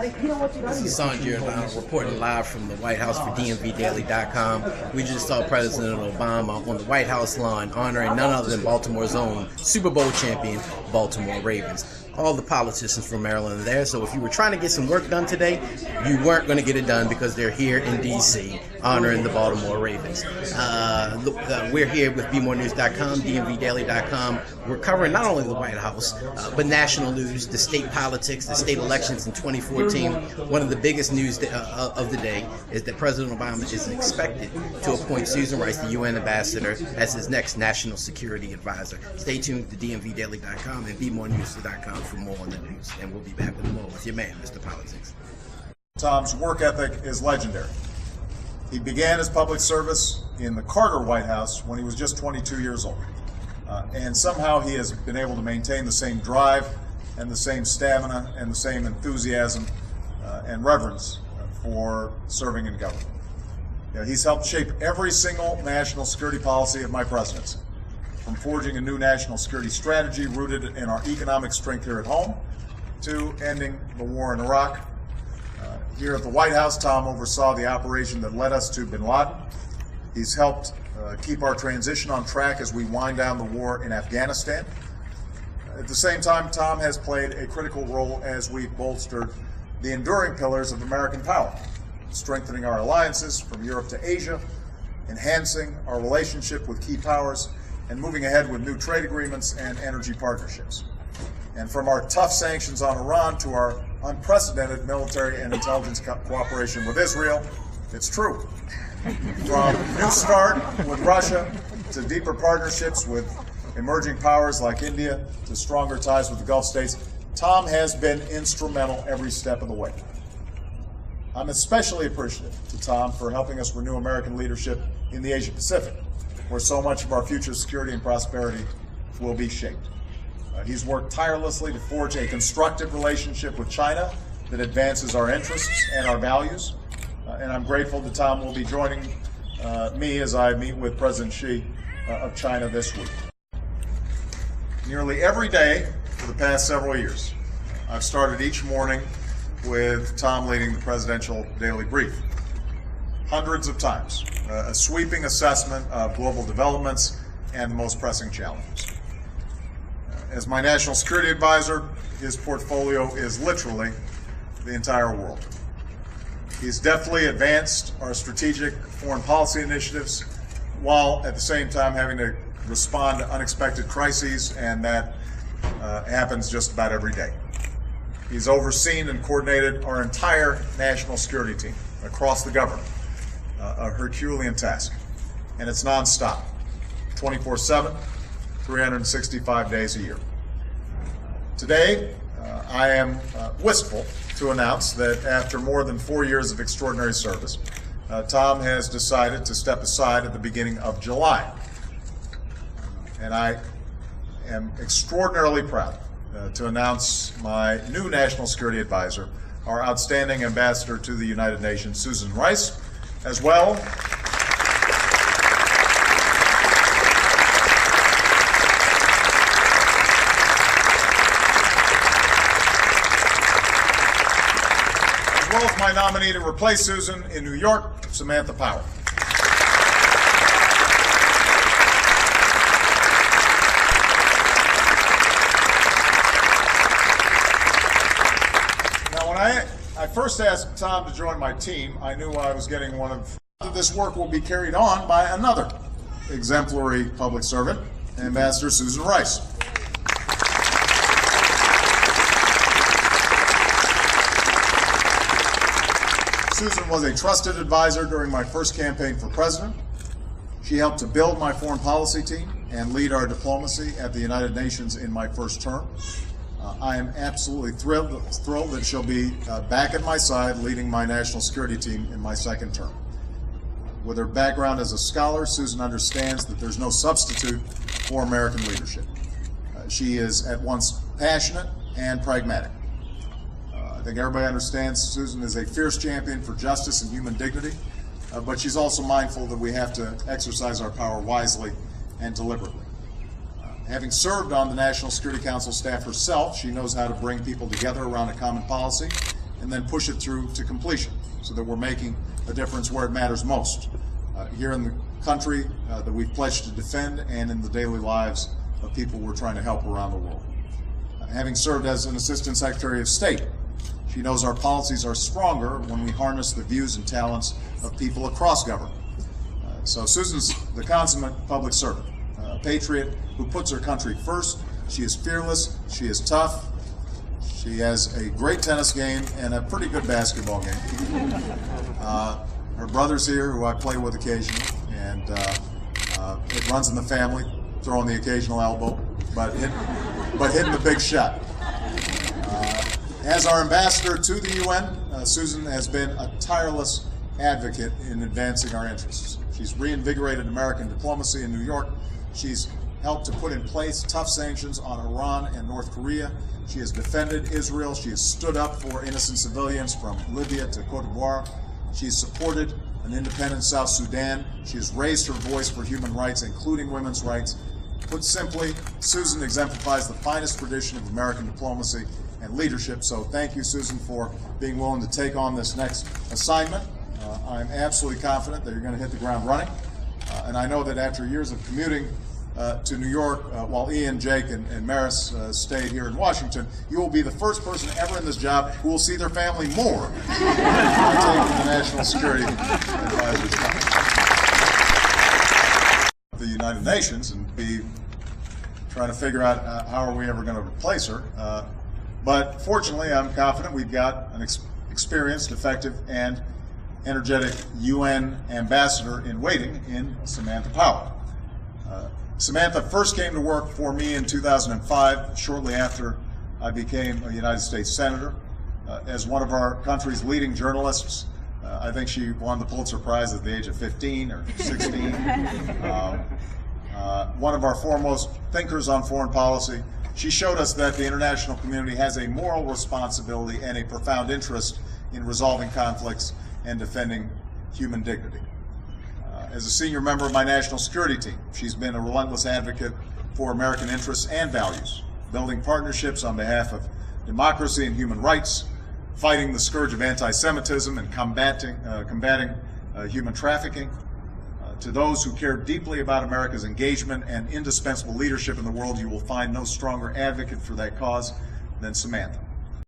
This is Sanjay Giordano reporting live from the White House for DMVDaily.com. We just saw President Obama on the White House lawn honoring none other than Baltimore's own Super Bowl champion, Baltimore Ravens. All the politicians from Maryland are there, so if you were trying to get some work done today, you weren't going to get it done because they're here in D.C. honoring the Baltimore Ravens. We're here with BMoreNews.com, DMVDaily.com. We're covering not only the White House, but national news, the state politics, the state elections in 2014. One of the biggest news of the day is that President Obama is expected to appoint Susan Rice, the UN ambassador, as his next national security advisor. Stay tuned to DMVDaily.com and BMoreNews.com for more on the news, and we'll be back with more with your man, Mr. Politics. Tom's work ethic is legendary. He began his public service in the Carter White House when he was just 22 years old. And somehow he has been able to maintain the same drive and the same stamina and the same enthusiasm and reverence for serving in government. He's helped shape every single national security policy of my presidency, from forging a new national security strategy rooted in our economic strength here at home to ending the war in Iraq. Here at the White House, Tom oversaw the operation that led us to bin Laden. He's helped keep our transition on track as we wind down the war in Afghanistan. At the same time, Tom has played a critical role as we've bolstered the enduring pillars of American power, strengthening our alliances from Europe to Asia, enhancing our relationship with key powers, and moving ahead with new trade agreements and energy partnerships. And from our tough sanctions on Iran to our unprecedented military and intelligence cooperation with Israel, it's true. From New START with Russia to deeper partnerships with emerging powers like India to stronger ties with the Gulf states, Tom has been instrumental every step of the way. I'm especially appreciative to Tom for helping us renew American leadership in the Asia Pacific, where so much of our future security and prosperity will be shaped. He's worked tirelessly to forge a constructive relationship with China that advances our interests and our values. And I'm grateful that Tom will be joining me as I meet with President Xi of China this week. Nearly every day for the past several years, I've started each morning with Tom leading the Presidential Daily Brief. Hundreds of times, a sweeping assessment of global developments and the most pressing challenges. As my national security advisor, his portfolio is literally the entire world. He's deftly advanced our strategic foreign policy initiatives while at the same time having to respond to unexpected crises, and that happens just about every day. He's overseen and coordinated our entire national security team across the government, a Herculean task, and it's nonstop, 24/7, 365 days a year. Today, I am wistful to announce that after more than 4 years of extraordinary service, Tom has decided to step aside at the beginning of July. And I am extraordinarily proud to announce my new national security advisor, our outstanding ambassador to the United Nations, Susan Rice, as well as my nominee to replace Susan in New York, Samantha Power. Now, when I first asked Tom to join my team, I knew I was getting one of this work will be carried on by another exemplary public servant, Ambassador Susan Rice. Susan was a trusted advisor during my first campaign for president. She helped to build my foreign policy team and lead our diplomacy at the United Nations in my first term. I am absolutely thrilled that she'll be back at my side leading my national security team in my second term. With her background as a scholar, Susan understands that there's no substitute for American leadership. She is at once passionate and pragmatic. I think everybody understands Susan is a fierce champion for justice and human dignity, but she's also mindful that we have to exercise our power wisely and deliberately. Having served on the National Security Council staff herself, she knows how to bring people together around a common policy and then push it through to completion so that we're making a difference where it matters most, here in the country that we've pledged to defend and in the daily lives of people we're trying to help around the world. Having served as an Assistant Secretary of State, she knows our policies are stronger when we harness the views and talents of people across government. So Susan's the consummate public servant, a patriot who puts her country first. She is fearless, she is tough, she has a great tennis game and a pretty good basketball game. Her brother's here, who I play with occasionally, and it runs in the family, throwing the occasional elbow, but hitting the big shot. As our ambassador to the UN, Susan has been a tireless advocate in advancing our interests. She's reinvigorated American diplomacy in New York. She's helped to put in place tough sanctions on Iran and North Korea. She has defended Israel. She has stood up for innocent civilians from Libya to Cote d'Ivoire. She has supported an independent South Sudan. She has raised her voice for human rights, including women's rights. Put simply, Susan exemplifies the finest tradition of American diplomacy and leadership. So thank you, Susan, for being willing to take on this next assignment. I'm absolutely confident that you're going to hit the ground running. And I know that after years of commuting to New York, while Ian, Jake, and Maris stayed here in Washington, you will be the first person ever in this job who will see their family more by taking the National Security Advisor's job. The United Nations and be trying to figure out how are we ever going to replace her. But fortunately, I'm confident we've got an experienced, effective, and energetic UN ambassador in waiting in Samantha Power. Samantha first came to work for me in 2005, shortly after I became a United States Senator. As one of our country's leading journalists, I think she won the Pulitzer Prize at the age of 15 or 16. One of our foremost thinkers on foreign policy, she showed us that the international community has a moral responsibility and a profound interest in resolving conflicts and defending human dignity. As a senior member of my national security team, she's been a relentless advocate for American interests and values, building partnerships on behalf of democracy and human rights, fighting the scourge of anti-Semitism and combating human trafficking. To those who care deeply about America's engagement and indispensable leadership in the world, you will find no stronger advocate for that cause than Samantha.